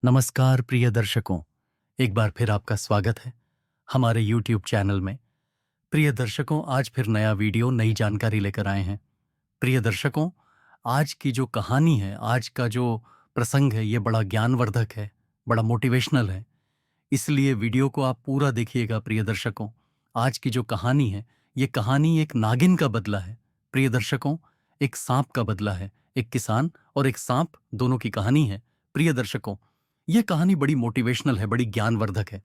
नमस्कार प्रिय दर्शकों, एक बार फिर आपका स्वागत है हमारे YouTube चैनल में। प्रिय दर्शकों, आज फिर नया वीडियो, नई जानकारी लेकर आए हैं। प्रिय दर्शकों, आज की जो कहानी है, आज का जो प्रसंग है, ये बड़ा ज्ञानवर्धक है, बड़ा मोटिवेशनल है। इसलिए वीडियो को आप पूरा देखिएगा प्रिय दर्शकों। आज की जो कहानी है, ये कहानी एक नागिन का बदला है। प्रिय दर्शकों, एक सांप का बदला है। एक किसान और एक सांप दोनों की कहानी है। प्रिय दर्शकों, यह कहानी बड़ी मोटिवेशनल है, बड़ी ज्ञानवर्धक है।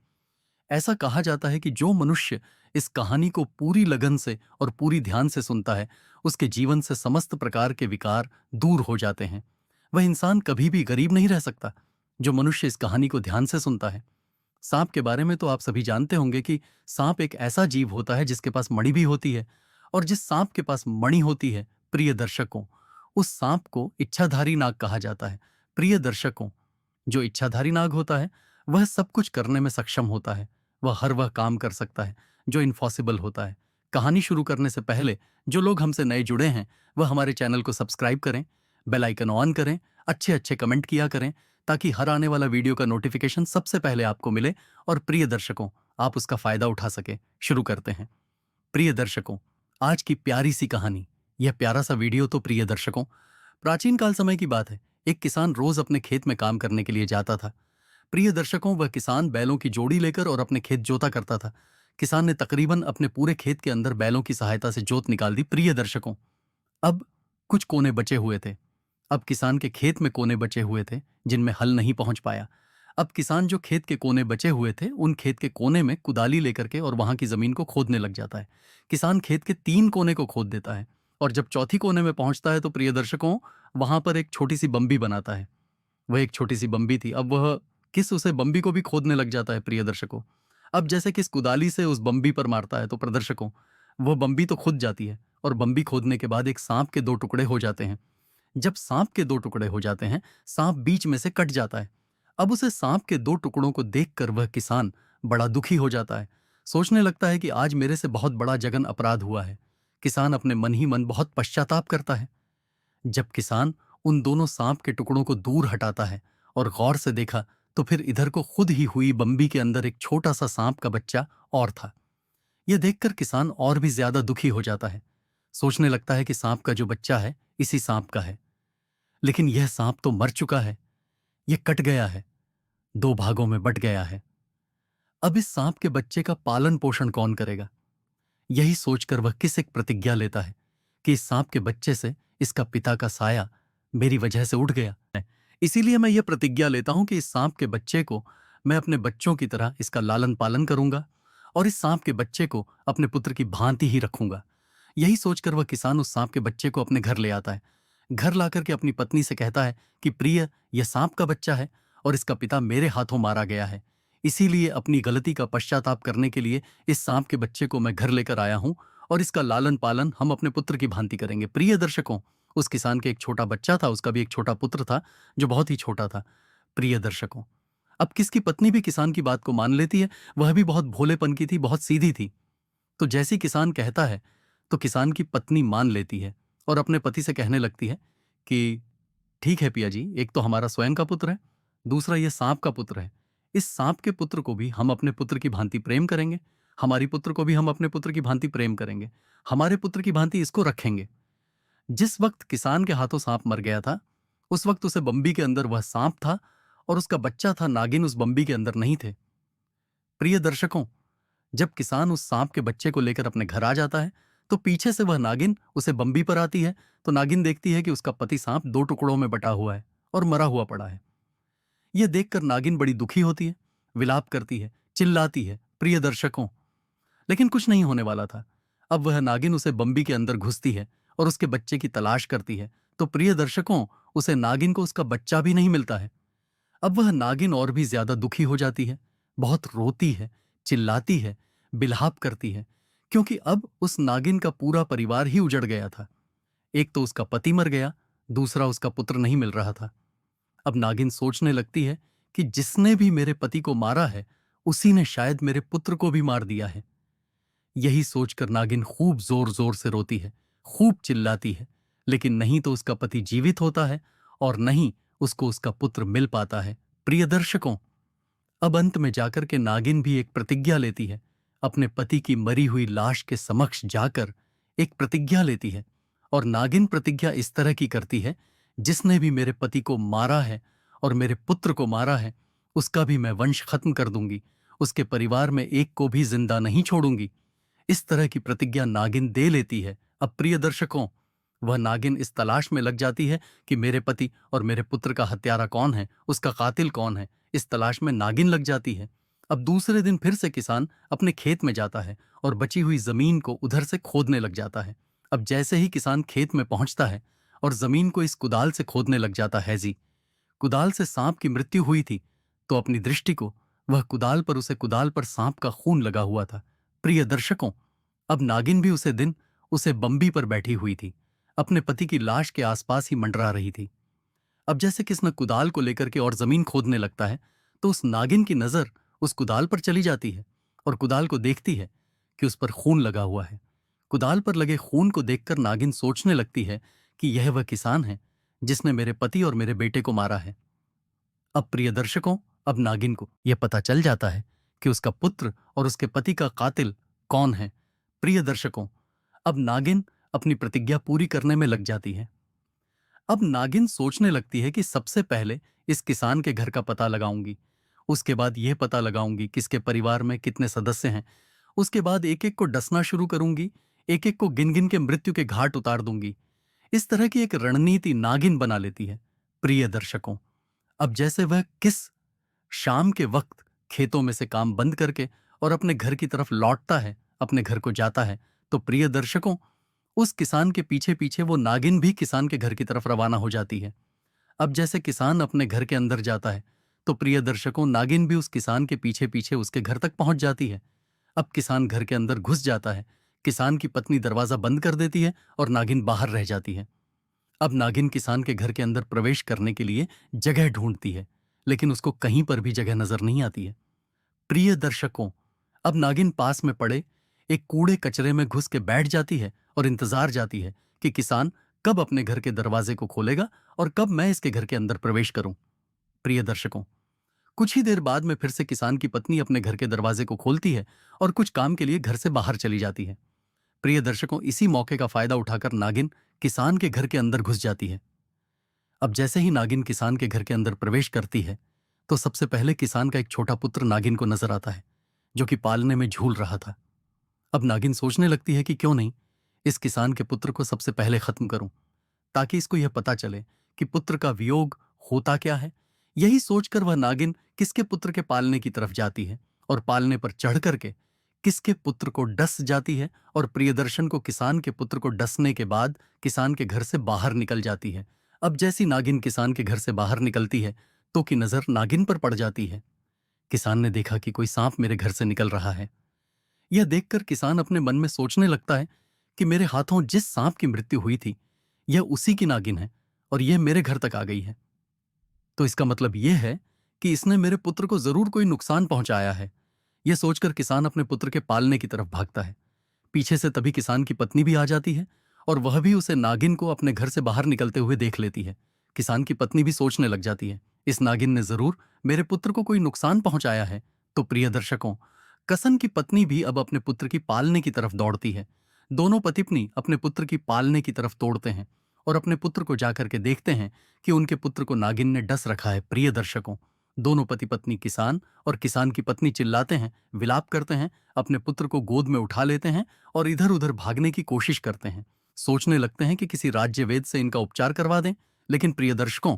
ऐसा कहा जाता है कि जो मनुष्य इस कहानी को पूरी लगन से और पूरी ध्यान से सुनता है, उसके जीवन से समस्त प्रकार के विकार दूर हो जाते हैं। वह इंसान कभी भी गरीब नहीं रह सकता जो मनुष्य इस कहानी को ध्यान से सुनता है। सांप के बारे में तो आप सभी जानते होंगे कि सांप एक ऐसा जीव होता है जिसके पास मणि भी होती है, और जिस सांप के पास मणि होती है, प्रिय दर्शकों, उस सांप को इच्छाधारी नाग कहा जाता है। प्रिय दर्शकों, जो इच्छाधारी नाग होता है, वह सब कुछ करने में सक्षम होता है। वह हर वह काम कर सकता है जो इम्पॉसिबल होता है। कहानी शुरू करने से पहले जो लोग हमसे नए जुड़े हैं, वह हमारे चैनल को सब्सक्राइब करें, बेल आइकन ऑन करें, अच्छे अच्छे कमेंट किया करें, ताकि हर आने वाला वीडियो का नोटिफिकेशन सबसे पहले आपको मिले और प्रिय दर्शकों, आप उसका फायदा उठा सके। शुरू करते हैं। प्रिय दर्शकों, आज की प्यारी सी कहानी, यह प्यारा सा वीडियो तो प्रिय दर्शकों, प्राचीन काल समय की बात है। एक किसान रोज अपने खेत में काम करने के लिए जाता था। प्रिय दर्शकों, वह किसान बैलों की जोड़ी लेकर और अपने खेत जोता करता था। किसान ने तकरीबन अपने पूरे खेत के अंदर बैलों की सहायता से जोत निकाल दी। प्रिय दर्शकों, अब कुछ कोने बचे हुए थे। अब किसान के खेत में कोने बचे हुए थे जिनमें हल नहीं पहुंच पाया। अब किसान जो खेत के कोने बचे हुए थे, उन खेत के कोने में कुदाली लेकर के और वहां की जमीन को खोदने लग जाता है। किसान खेत के 3 कोने को खोद देता है, और जब चौथी कोने में पहुंचता है तो प्रिय दर्शकों, वहां पर एक छोटी सी बम्बी बनाता है। वह एक छोटी सी बम्बी थी। अब वह किस उसे बम्बी को भी खोदने लग जाता है। प्रिय दर्शकों, अब जैसे किस कुदाली से उस बम्बी पर मारता है, तो प्रदर्शकों, वह बम्बी तो खुद जाती है, और बम्बी खोदने के बाद एक सांप के 2 टुकड़े हो जाते हैं। जब सांप के 2 टुकड़े हो जाते हैं, सांप बीच में से कट जाता है। अब उसे सांप के 2 टुकड़ों को देखकर वह किसान बड़ा दुखी हो जाता है। सोचने लगता है कि आज मेरे से बहुत बड़ा जघन अपराध हुआ है। किसान अपने मन ही मन बहुत पश्चाताप करता है। जब किसान उन दोनों सांप के टुकड़ों को दूर हटाता है और गौर से देखा, तो फिर इधर को खुद ही हुई बम्बी के अंदर एक छोटा सा सांप का बच्चा और था। यह देखकर किसान और भी ज्यादा दुखी हो जाता है। सोचने लगता है कि सांप का जो बच्चा है, इसी सांप का है। लेकिन यह सांप तो मर चुका है, यह कट गया है, 2 भागों में बट गया है। अब इस सांप के बच्चे का पालन पोषण कौन करेगा? यही सोचकर वह किस एक प्रतिज्ञा लेता है कि इस सांप के बच्चे से इसका पिता का साया मेरी वजह से उठ गया है। इसीलिए मैं यह प्रतिज्ञा लेता हूं कि इस सांप के बच्चे को मैं अपने बच्चों की तरह इसका लालन पालन करूंगा, और इस सांप के बच्चे को अपने पुत्र की भांति ही रखूंगा। यही सोचकर वह किसान उस सांप के बच्चे को अपने घर ले आता है। घर लाकर के अपनी पत्नी से कहता है कि प्रिय, यह सांप का बच्चा है और इसका पिता मेरे हाथों मारा गया है। इसीलिए अपनी गलती का पश्चाताप करने के लिए इस सांप के बच्चे को मैं घर लेकर आया हूं, और इसका लालन पालन हम अपने पुत्र की भांति करेंगे। प्रिय दर्शकों, उस किसान के एक छोटा बच्चा था, उसका भी एक छोटा पुत्र था जो बहुत ही छोटा था। प्रिय दर्शकों, अब किसकी पत्नी भी किसान की बात को मान लेती है। वह भी बहुत भोलेपन की थी, बहुत सीधी थी। तो जैसी किसान कहता है, तो किसान की पत्नी मान लेती है और अपने पति से कहने लगती है कि ठीक है पिया जी, एक तो हमारा स्वयं का पुत्र है, दूसरा ये सांप का पुत्र है। इस सांप के पुत्र को भी हम अपने पुत्र की भांति प्रेम करेंगे, हमारी पुत्र को भी हम अपने पुत्र की भांति प्रेम करेंगे, हमारे पुत्र की भांति इसको रखेंगे। जिस वक्त किसान के हाथों सांप मर गया था, उस वक्त उसे बम्बी के अंदर वह सांप था, और उसका बच्चा था नागिन, उस बम्बी के अंदर नहीं थे। प्रिय दर्शकों, जब किसान उस सांप के बच्चे को लेकर अपने घर आ जाता है, तो पीछे से वह नागिन उसे बम्बी पर आती है। तो नागिन देखती है कि उसका पति सांप 2 टुकड़ों में बटा हुआ है और मरा हुआ पड़ा है। यह देखकर नागिन बड़ी दुखी होती है, विलाप करती है, चिल्लाती है। प्रिय दर्शकों, लेकिन कुछ नहीं होने वाला था। अब वह नागिन उसे बम्बी के अंदर घुसती है और उसके बच्चे की तलाश करती है। तो प्रिय दर्शकों, उसे नागिन को उसका बच्चा भी नहीं मिलता है। अब वह नागिन और भी ज्यादा दुखी हो जाती है, बहुत रोती है, चिल्लाती है, बिलहाप करती है, क्योंकि अब उस नागिन का पूरा परिवार ही उजड़ गया था। एक तो उसका पति मर गया, दूसरा उसका पुत्र नहीं मिल रहा था। अब नागिन सोचने लगती है कि जिसने भी मेरे पति को मारा है, उसी ने शायद मेरे पुत्र को भी मार दिया है। यही सोचकर नागिन खूब जोर जोर से रोती है, खूब चिल्लाती है, लेकिन नहीं तो उसका पति जीवित होता है और नहीं उसको उसका पुत्र मिल पाता है। प्रिय दर्शकों, अब अंत में जाकर के नागिन भी एक प्रतिज्ञा लेती है। अपने पति की मरी हुई लाश के समक्ष जाकर एक प्रतिज्ञा लेती है। और नागिन प्रतिज्ञा इस तरह की करती है, जिसने भी मेरे पति को मारा है और मेरे पुत्र को मारा है, उसका भी मैं वंश खत्म कर दूंगी, उसके परिवार में एक को भी जिंदा नहीं छोड़ूंगी। इस तरह की प्रतिज्ञा नागिन दे लेती है। अब प्रिय दर्शकों, वह नागिन इस तलाश में लग जाती है कि मेरे पति और मेरे पुत्र का हत्यारा कौन है, उसका कातिल कौन है। इस तलाश में नागिन लग जाती है। अब दूसरे दिन फिर से किसान अपने खेत में जाता है और बची हुई जमीन को उधर से खोदने लग जाता है। अब जैसे ही किसान खेत में पहुंचता है और जमीन को इस कुदाल से खोदने लग जाता है, जी कुदाल से सांप की मृत्यु हुई थी, तो अपनी दृष्टि को वह कुदाल पर, उसे कुदाल पर सांप का खून लगा हुआ था। प्रिय दर्शकों, अब नागिन भी उसे दिन उसे बम्बी पर बैठी हुई थी, अपने पति की लाश के आसपास ही मंडरा रही थी। अब जैसे किसने कुदाल को लेकर के और जमीन खोदने लगता है, तो उस नागिन की नजर उस कुदाल पर चली जाती है और कुदाल को देखती है कि उस पर खून लगा हुआ है। कुदाल पर लगे खून को देखकर नागिन सोचने लगती है कि यह वह किसान है जिसने मेरे पति और मेरे बेटे को मारा है। अब प्रिय दर्शकों, अब नागिन को यह पता चल जाता है कि उसका पुत्र और उसके पति का कातिल कौन है। प्रिय दर्शकों, अब नागिन अपनी प्रतिज्ञा पूरी करने में लग जाती है। अब नागिन सोचने लगती है कि सबसे पहले इस किसान के घर का पता लगाऊंगी, उसके बाद यह पता लगाऊंगी किसके परिवार में कितने सदस्य हैं, उसके बाद एक एक को डसना शुरू करूंगी, एक एक को गिन गिन के मृत्यु के घाट उतार दूंगी। इस तरह की एक रणनीति नागिन बना लेती है। प्रिय दर्शकों, अब जैसे वह किस शाम के वक्त खेतों में से काम बंद करके और अपने घर की तरफ लौटता है, अपने घर को जाता है, तो प्रिय दर्शकों, उस किसान के पीछे पीछे वो नागिन भी किसान के घर की तरफ रवाना हो जाती है। अब जैसे किसान अपने घर के अंदर जाता है, तो प्रिय दर्शकों, नागिन भी उस किसान के पीछे पीछे उसके घर तक पहुंच जाती है। अब किसान घर के अंदर घुस जाता है, किसान की पत्नी दरवाजा बंद कर देती है और नागिन बाहर रह जाती है। अब नागिन किसान के घर के अंदर प्रवेश करने के लिए जगह ढूंढती है, लेकिन उसको कहीं पर भी जगह नजर नहीं आती है। प्रिय दर्शकों, अब नागिन पास में पड़े एक कूड़े कचरे में घुस के बैठ जाती है और इंतजार जाती है कि किसान कब अपने घर के दरवाजे को खोलेगा और कब मैं इसके घर के अंदर प्रवेश करूं। प्रिय दर्शकों, कुछ ही देर बाद में फिर से किसान की पत्नी अपने घर के दरवाजे को खोलती है और कुछ काम के लिए घर से बाहर चली जाती है। प्रिय दर्शकों, इसी मौके का फायदा उठाकर नागिन किसान के घर के अंदर घुस जाती है। अब जैसे ही नागिन किसान के घर के अंदर प्रवेश करती है, तो सबसे पहले किसान का एक छोटा पुत्र नागिन को नजर आता है, जो कि पालने में झूल रहा था। अब नागिन सोचने लगती है कि क्यों नहीं इस किसान के पुत्र को सबसे पहले खत्म करूं, ताकि इसको यह पता चले कि पुत्र का वियोग होता क्या है। यही सोचकर वह नागिन किसके पुत्र के पालने की तरफ जाती है और पालने पर चढ़ करके किसके पुत्र को डस जाती है और प्रियदर्शन को किसान के पुत्र को डसने के बाद किसान के घर से बाहर निकल जाती है। अब जैसी नागिन किसान के घर से बाहर निकलती है, तो की नजर नागिन पर पड़ जाती है। किसान ने देखा कि कोई सांप मेरे घर से निकल रहा है। यह देखकर किसान अपने मन में सोचने लगता है कि मेरे हाथों जिस सांप की मृत्यु हुई थी, यह उसी की नागिन है और यह मेरे घर तक आ गई है। तो इसका मतलब यह है कि इसने मेरे पुत्र को जरूर कोई नुकसान पहुंचाया है। यह सोचकर किसान अपने पुत्र के पालने की तरफ भागता है। पीछे से तभी किसान की पत्नी भी आ जाती है और वह भी उसे नागिन को अपने घर से बाहर निकलते हुए देख लेती है। किसान की पत्नी भी सोचने लग जाती है, इस नागिन ने जरूर मेरे पुत्र को कोई नुकसान पहुंचाया है। तो प्रिय दर्शकों, कसन की पत्नी भी अब अपने पुत्र की पालने की तरफ दौड़ती है। दोनों पति पत्नी अपने पुत्र की पालने की तरफ दौड़ते हैं और अपने पुत्र को जाकर के देखते हैं कि उनके पुत्र को नागिन ने डस रखा है। प्रिय दर्शकों, दोनों पति पत्नी किसान और किसान की पत्नी चिल्लाते हैं, विलाप करते हैं, अपने पुत्र को गोद में उठा लेते हैं और इधर उधर भागने की कोशिश करते हैं। सोचने लगते हैं कि किसी राज्य वेद से इनका उपचार करवा दें। लेकिन प्रिय दर्शकों,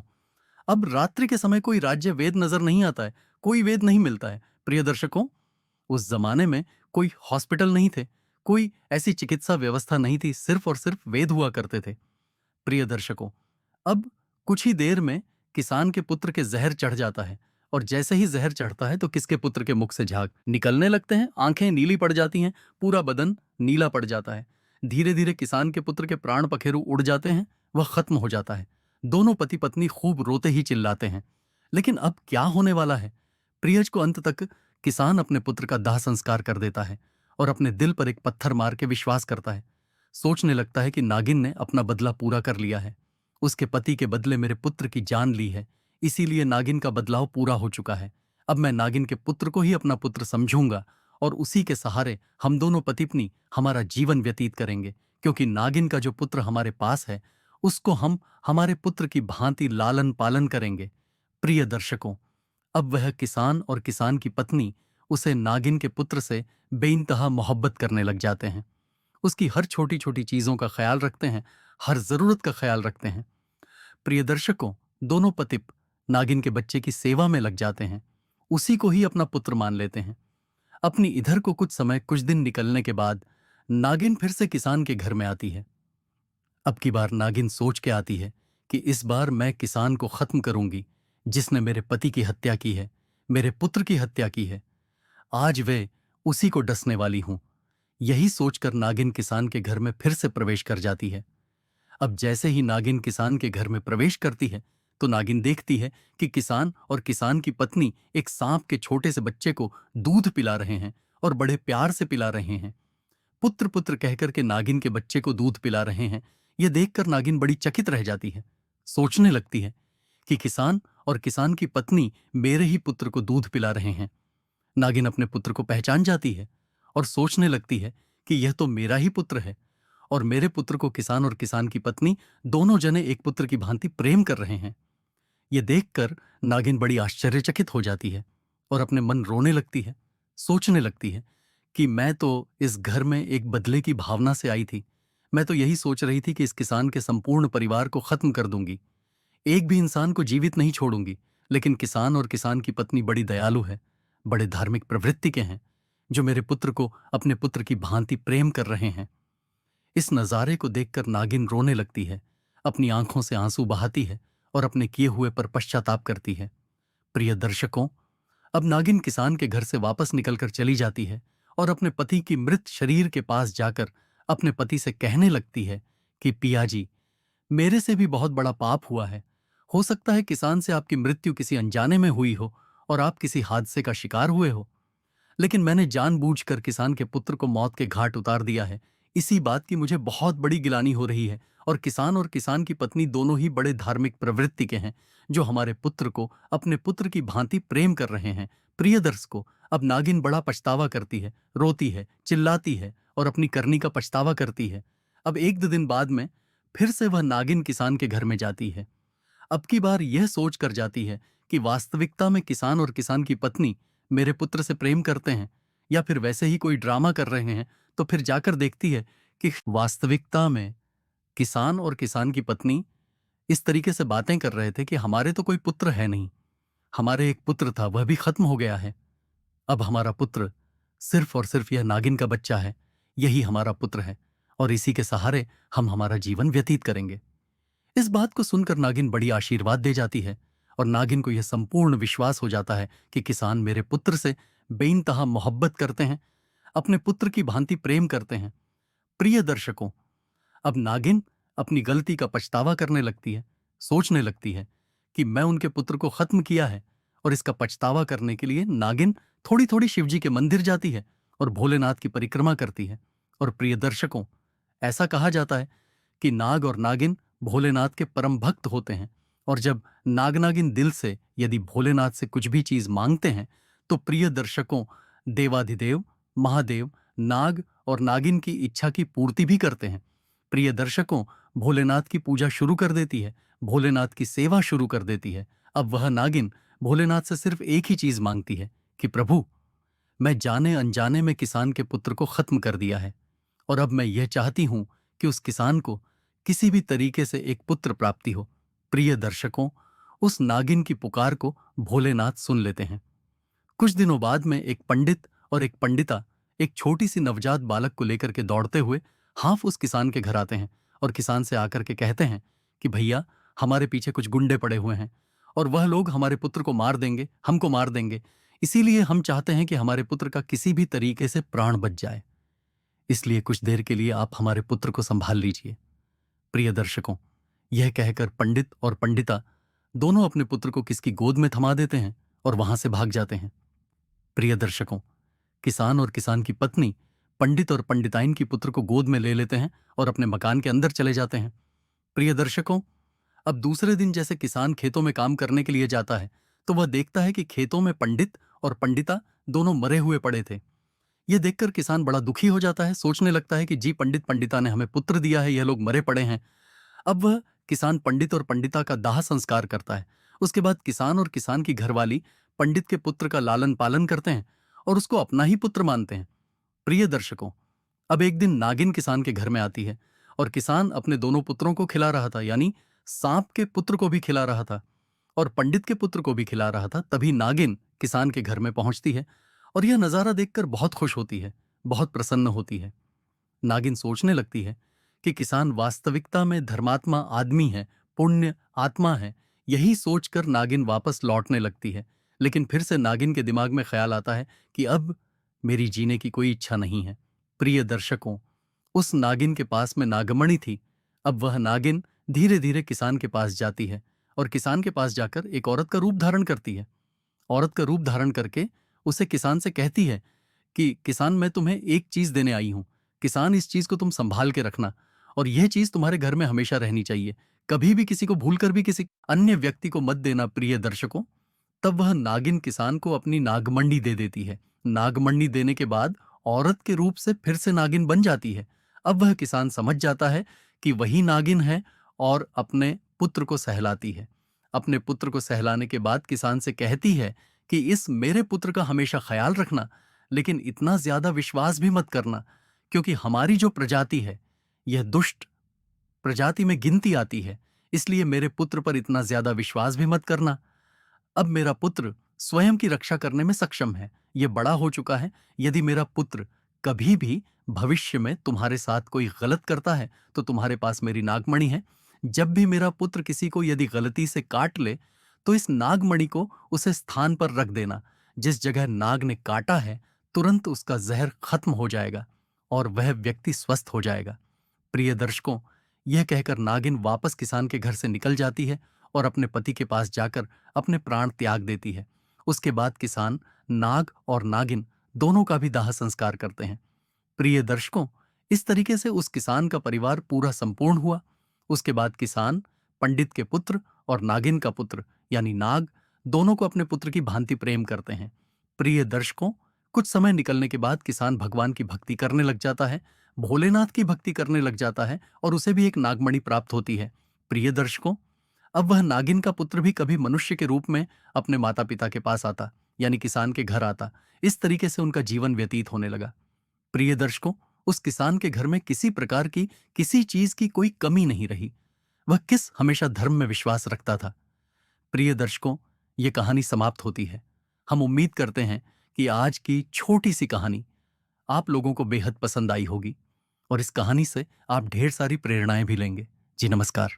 अब रात्रि के समय कोई राज्य वेद नजर नहीं आता है, कोई वेद नहीं मिलता है। प्रिय दर्शकों, उस जमाने में कोई हॉस्पिटल नहीं थे, कोई ऐसी चिकित्सा व्यवस्था नहीं थी, सिर्फ और सिर्फ वेद हुआ करते थे। प्रिय दर्शकों, अब कुछ ही देर में किसान के पुत्र के जहर चढ़ जाता है और जैसे ही जहर चढ़ता है तो किसके पुत्र के मुख से झाग निकलने लगते हैं, आंखें नीली पड़ जाती हैं, पूरा बदन नीला पड़ जाता है। धीरे धीरे किसान के पुत्र के प्राण पखेरु उड़ जाते हैं, वह खत्म हो जाता है। दोनों पति पत्नी खूब रोते ही चिल्लाते हैं। लेकिन अब क्या होने वाला है? प्रियज को अंत तक किसान अपने पुत्र का दाह संस्कार कर देता है और अपने दिल पर एक पत्थर मार के विश्वास करता है। सोचने लगता है कि नागिन ने अपना बदला पूरा कर लिया है, उसके पति के बदले मेरे पुत्र की जान ली है, इसीलिए नागिन का बदलाव पूरा हो चुका है। अब मैं नागिन के पुत्र को ही अपना पुत्र समझूंगा और उसी के सहारे हम दोनों पति पत्नी हमारा जीवन व्यतीत करेंगे, क्योंकि नागिन का जो पुत्र हमारे पास है उसको हम हमारे पुत्र की भांति लालन पालन करेंगे। प्रिय दर्शकों, अब वह किसान और किसान की पत्नी उसे नागिन के पुत्र से बेइंतहा मोहब्बत करने लग जाते हैं। उसकी हर छोटी छोटी चीजों का ख्याल रखते हैं, हर जरूरत का ख्याल रखते हैं। प्रिय दर्शकों, दोनों पतिप नागिन के बच्चे की सेवा में लग जाते हैं, उसी को ही अपना पुत्र मान लेते हैं। अपनी इधर को कुछ दिन निकलने के बाद नागिन फिर से किसान के घर में आती है। अब की बार नागिन सोच के आती है कि इस बार मैं किसान को खत्म करूंगी, जिसने मेरे पति की हत्या की है, मेरे पुत्र की हत्या की है। आज वे उसी को डसने वाली हूं। यही सोचकर नागिन किसान के घर में फिर से प्रवेश कर जाती है। अब जैसे ही नागिन किसान के घर में प्रवेश करती है तो नागिन देखती है कि किसान और किसान की पत्नी एक सांप के छोटे से बच्चे को दूध पिला रहे हैं और बड़े प्यार से पिला रहे हैं। पुत्र पुत्र कहकर के नागिन के बच्चे को दूध पिला रहे हैं। यह देखकर नागिन बड़ी चकित रह जाती है। सोचने लगती है कि किसान और किसान की पत्नी मेरे ही पुत्र को दूध पिला रहे हैं। नागिन अपने पुत्र को पहचान जाती है और सोचने लगती है कि यह तो मेरा ही पुत्र है और मेरे पुत्र को किसान और किसान की पत्नी दोनों जने एक पुत्र की भांति प्रेम कर रहे हैं। यह देखकर नागिन बड़ी आश्चर्यचकित हो जाती है और अपने मन रोने लगती है। सोचने लगती है कि मैं तो इस घर में एक बदले की भावना से आई थी। मैं तो यही सोच रही थी कि इस किसान के संपूर्ण परिवार को खत्म कर दूंगी, एक भी इंसान को जीवित नहीं छोड़ूंगी। लेकिन किसान और किसान की पत्नी बड़ी दयालु है, बड़े धार्मिक प्रवृत्ति के हैं, जो मेरे पुत्र को अपने पुत्र की भांति प्रेम कर रहे हैं। इस नजारे को देखकर नागिन रोने लगती है, अपनी आंखों से आंसू बहाती है और अपने किए हुए पर पश्चाताप करती है। प्रिय दर्शकों, अब नागिन किसान के घर से वापस निकलकर चली जाती है और अपने पति की मृत शरीर के पास जाकर अपने पति से कहने लगती है कि पिया जी, मेरे से भी बहुत बड़ा पाप हुआ है। हो सकता है किसान से आपकी मृत्यु किसी अनजाने में हुई हो और आप किसी हादसे का शिकार हुए हो, लेकिन मैंने जानबूझकर किसान के पुत्र को मौत के घाट उतार दिया है। इसी बात की मुझे बहुत बड़ी गिलानी हो रही है और किसान की पत्नी दोनों ही बड़े धार्मिक प्रवृत्ति के हैं, जो हमारे पुत्र को अपने पुत्र की भांति प्रेम कर रहे हैं। प्रिय दर्शकों, अब नागिन बड़ा पछतावा करती है, रोती है, चिल्लाती है और अपनी करनी का पछतावा करती है। अब एक दो दिन बाद में फिर से वह नागिन किसान के घर में जाती है। अब की बार यह सोच कर जाती है कि वास्तविकता में किसान और किसान की पत्नी मेरे पुत्र से प्रेम करते हैं या फिर वैसे ही कोई ड्रामा कर रहे हैं। तो फिर जाकर देखती है कि वास्तविकता में किसान और किसान की पत्नी इस तरीके से बातें कर रहे थे कि हमारे तो कोई पुत्र है नहीं, हमारे एक पुत्र था, वह भी खत्म हो गया है। अब हमारा पुत्र सिर्फ और सिर्फ यह नागिन का बच्चा है, यही हमारा पुत्र है और इसी के सहारे हम हमारा जीवन व्यतीत करेंगे। इस बात को सुनकर नागिन बड़ी आशीर्वाद दे जाती है और नागिन को यह संपूर्ण विश्वास हो जाता है कि किसान मेरे पुत्र से बेइंतहा मोहब्बत करते हैं, अपने पुत्र की भांति प्रेम करते हैं। प्रिय दर्शकों, अब नागिन अपनी गलती का पछतावा करने लगती है, सोचने लगती है कि मैं उनके पुत्र को खत्म किया है और इसका पछतावा करने के लिए नागिन थोड़ी थोड़ी शिवजी के मंदिर जाती है और भोलेनाथ की परिक्रमा करती है। और प्रिय दर्शकों, ऐसा कहा जाता है कि नाग और नागिन भोलेनाथ के परम भक्त होते हैं और जब नाग नागिन दिल से यदि भोलेनाथ से कुछ भी चीज मांगते हैं तो प्रिय दर्शकों, देवाधिदेव महादेव नाग और नागिन की इच्छा की पूर्ति भी करते हैं। प्रिय दर्शकों, भोलेनाथ की पूजा शुरू कर देती है, भोलेनाथ की सेवा शुरू कर देती है। अब वह नागिन भोलेनाथ से सिर्फ एक ही चीज मांगती है कि प्रभु, मैं जाने अनजाने में किसान के पुत्र को खत्म कर दिया है और अब मैं यह चाहती हूं कि उस किसान को किसी भी तरीके से एक पुत्र प्राप्ति हो। प्रिय दर्शकों, उस नागिन की पुकार को भोलेनाथ सुन लेते हैं। कुछ दिनों बाद में एक पंडित और एक पंडिता एक छोटी सी नवजात बालक को लेकर के दौड़ते हुए हाफ उस किसान के घर आते हैं और किसान से आकर के कहते हैं कि भैया, हमारे पीछे कुछ गुंडे पड़े हुए हैं और वह लोग हमारे पुत्र को मार देंगे, हमको मार देंगे। इसीलिए हम चाहते हैं कि हमारे पुत्र का किसी भी तरीके से प्राण बच जाए, इसलिए कुछ देर के लिए आप हमारे पुत्र को संभाल लीजिए। प्रिय दर्शकों, यह कहकर पंडित और पंडिता दोनों अपने पुत्र को किसकी गोद में थमा देते हैं और वहां से भाग जाते हैं। प्रिय दर्शकों, किसान और किसान की पत्नी पंडित और पंडिताइन की पुत्र को गोद में ले लेते हैं और अपने मकान के अंदर चले जाते हैं। प्रिय दर्शकों, अब दूसरे दिन जैसे किसान खेतों में काम करने के लिए जाता है तो वह देखता है कि खेतों में पंडित और पंडिता दोनों मरे हुए पड़े थे। यह देखकर किसान बड़ा दुखी हो जाता है, सोचने लगता है कि जी पंडित पंडिता ने हमें पुत्र दिया है, यह लोग मरे पड़े हैं। अब वह किसान पंडित और पंडिता का दाह संस्कार करता है। उसके बाद किसान और किसान की घरवाली पंडित के पुत्र का लालन पालन करते हैं और उसको अपना ही पुत्र मानते हैं। प्रिय दर्शकों, अब एक दिन नागिन किसान के घर में आती है और किसान अपने दोनों पुत्रों को खिला रहा था, यानी सांप के पुत्र को भी खिला रहा था और पंडित के पुत्र को भी खिला रहा था। तभी नागिन किसान के घर में पहुंचती है और यह नजारा देखकर बहुत खुश होती है, बहुत प्रसन्न होती है। नागिन सोचने लगती है कि किसान वास्तविकता में धर्मात्मा आदमी है, पुण्य आत्मा है। यही सोचकर नागिन वापस लौटने लगती है, लेकिन फिर से नागिन के दिमाग में ख्याल आता है कि अब मेरी जीने की कोई इच्छा नहीं है। प्रिय दर्शकों, उस नागिन के पास में नागमणि थी। अब वह नागिन धीरे धीरे किसान के पास जाती है और किसान के पास जाकर एक औरत का रूप धारण करती है। औरत का रूप धारण करके उसे किसान से कहती है कि किसान, मैं तुम्हें एक चीज देने आई हूं। किसान, इस चीज को तुम संभाल के रखना और यह चीज तुम्हारे घर में हमेशा रहनी चाहिए। कभी भी किसी को भूलकर भी किसी अन्य व्यक्ति को मत देना। प्रिय दर्शकों, तब वह नागिन किसान को अपनी नागमंडी दे देती है। नागमंडी देने के बाद औरत के रूप से फिर से नागिन बन जाती है। अब वह किसान समझ जाता है कि वही नागिन है और अपने पुत्र को सहलाती है। अपने पुत्र को सहलाने के बाद किसान से कहती है कि इस मेरे पुत्र का हमेशा ख्याल रखना, लेकिन इतना ज्यादा विश्वास भी मत करना, क्योंकि हमारी जो प्रजाति है यह दुष्ट प्रजाति में गिनती आती है। इसलिए मेरे पुत्र पर इतना ज्यादा विश्वास भी मत करना। अब मेरा पुत्र स्वयं की रक्षा करने में सक्षम है, यह बड़ा हो चुका है। यदि मेरा पुत्र कभी भी भविष्य में तुम्हारे साथ कोई गलत करता है तो तुम्हारे पास मेरी नागमणि है। जब भी मेरा पुत्र किसी को यदि गलती से काट ले तो इस नागमणि को उसे स्थान पर रख देना। जिस जगह नाग ने काटा है तुरंत उसका जहर खत्म हो जाएगा और वह व्यक्ति स्वस्थ हो जाएगा। प्रिय दर्शकों, यह कहकर नागिन वापस किसान के घर से निकल जाती है और अपने पति के पास जाकर अपने प्राण त्याग देती है। उसके बाद किसान नाग और नागिन दोनों का भी दाह संस्कार करते हैं। प्रिय दर्शकों, इस तरीके से उस किसान का परिवार पूरा संपूर्ण हुआ। उसके बाद किसान पंडित के पुत्र और नागिन का पुत्र यानी नाग दोनों को अपने पुत्र की भांति प्रेम करते हैं। प्रिय दर्शकों, कुछ समय निकलने के बाद किसान भगवान की भक्ति करने लग जाता है, भोलेनाथ की भक्ति करने लग जाता है और उसे भी एक नागमणि प्राप्त होती है। प्रिय दर्शकों, अब वह नागिन का पुत्र भी कभी मनुष्य के रूप में अपने माता पिता के पास आता, यानी किसान के घर आता। इस तरीके से उनका जीवन व्यतीत होने लगा। प्रिय दर्शकों, उस किसान के घर में किसी प्रकार की किसी चीज की कोई कमी नहीं रही। वह हमेशा धर्म में विश्वास रखता था। प्रिय दर्शकों, ये कहानी समाप्त होती है। हम उम्मीद करते हैं कि आज की छोटी सी कहानी आप लोगों को बेहद पसंद आई होगी और इस कहानी से आप ढेर सारी प्रेरणाएं भी लेंगे। जी नमस्कार।